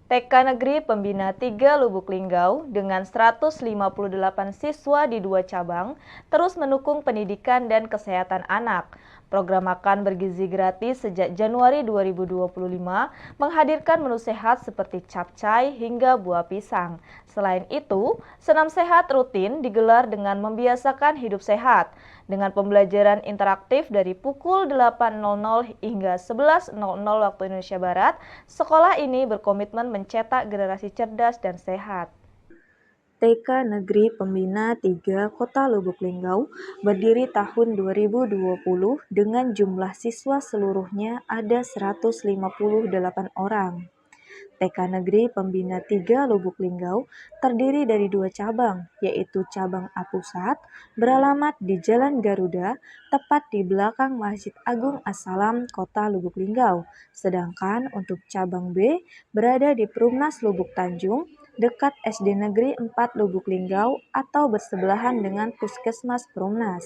TK Negeri Pembina 3 Lubuk Linggau dengan 158 siswa di 2 cabang terus mendukung pendidikan dan kesehatan anak. Program makan bergizi gratis sejak Januari 2025 menghadirkan menu sehat seperti capcay hingga buah pisang. Selain itu, senam sehat rutin digelar dengan membiasakan hidup sehat. Dengan pembelajaran interaktif dari pukul 8.00 hingga 11.00 waktu Indonesia Barat, sekolah ini berkomitmen mencetak generasi cerdas dan sehat. TK Negeri Pembina 3 Kota Lubuk Linggau berdiri tahun 2020 dengan jumlah siswa seluruhnya ada 158 orang. TK Negeri Pembina 3 Lubuk Linggau terdiri dari 2 cabang, yaitu cabang A Pusat beralamat di Jalan Garuda, tepat di belakang Masjid Agung As-Salam Kota Lubuk Linggau. Sedangkan untuk cabang B berada di Perumnas Lubuk Tanjung, dekat SD Negeri 4 Lubuk Linggau atau bersebelahan dengan Puskesmas Perumnas.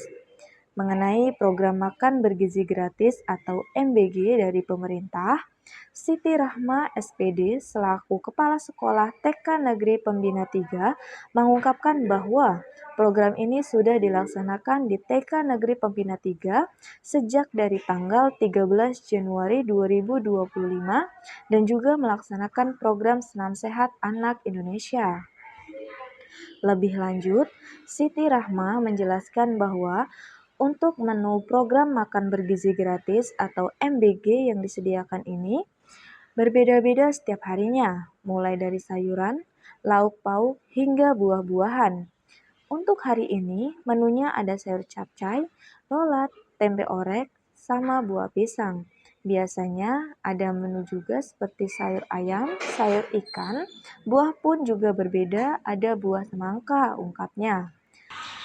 Mengenai program makan bergizi gratis atau MBG dari pemerintah, Siti Rahma SPD selaku Kepala Sekolah TK Negeri Pembina 3 mengungkapkan bahwa program ini sudah dilaksanakan di TK Negeri Pembina 3 sejak dari tanggal 13 Januari 2025 dan juga melaksanakan program Senam Sehat Anak Indonesia. Lebih lanjut, Siti Rahma menjelaskan bahwa untuk menu program makan bergizi gratis atau MBG yang disediakan ini berbeda-beda setiap harinya, mulai dari sayuran, lauk pauk, hingga buah-buahan. Untuk hari ini, menunya ada sayur capcay, lolat, tempe orek, sama buah pisang. Biasanya ada menu juga seperti sayur ayam, sayur ikan, buah pun juga berbeda, ada buah semangka, ungkapnya.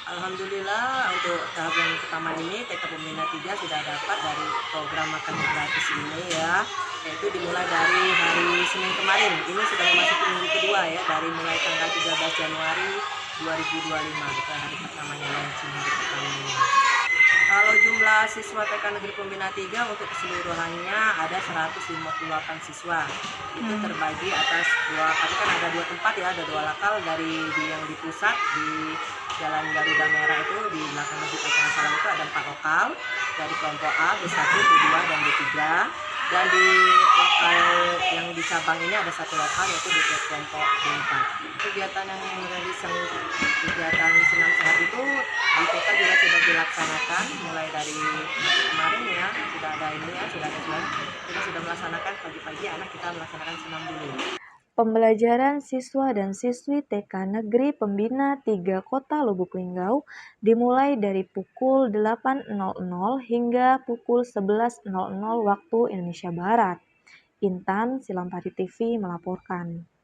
Alhamdulillah untuk tahap yang pertama ini TK Pembina 3 sudah dapat dari program makan gratis ini ya, yaitu dimulai dari hari Senin kemarin. Ini sudah memasuki minggu kedua ya, dari mulai tanggal 13 Januari 2025 itu hari pertamanya launching hari pertama ini. Kalau jumlah siswa TK Negeri Pembina 3 untuk keseluruhannya ada 158 siswa. Itu terbagi atas dua, tadi kan ada 2 tempat ya, ada 2 lakal yang di pusat di Jalan Garuda Merah itu di belakang Masjid Agung Salam itu ada 4 lokal dari kelompok A, B1, B2, dan B3. Dan di lokal yang di cabang ini ada 1 lokal yaitu di kelompok B4. Kegiatan yang kegiatan senam sehat itu di TK juga sudah dilaksanakan mulai dari kemarin ya, sudah ada ini ya, sudah ada senam. Kita sudah melaksanakan pagi-pagi anak kita melaksanakan senam dulu. Pembelajaran siswa dan siswi TK Negeri Pembina 3 Kota Lubuk Linggau dimulai dari pukul 8.00 hingga pukul 11.00 waktu Indonesia Barat. Intan Silampari TV melaporkan.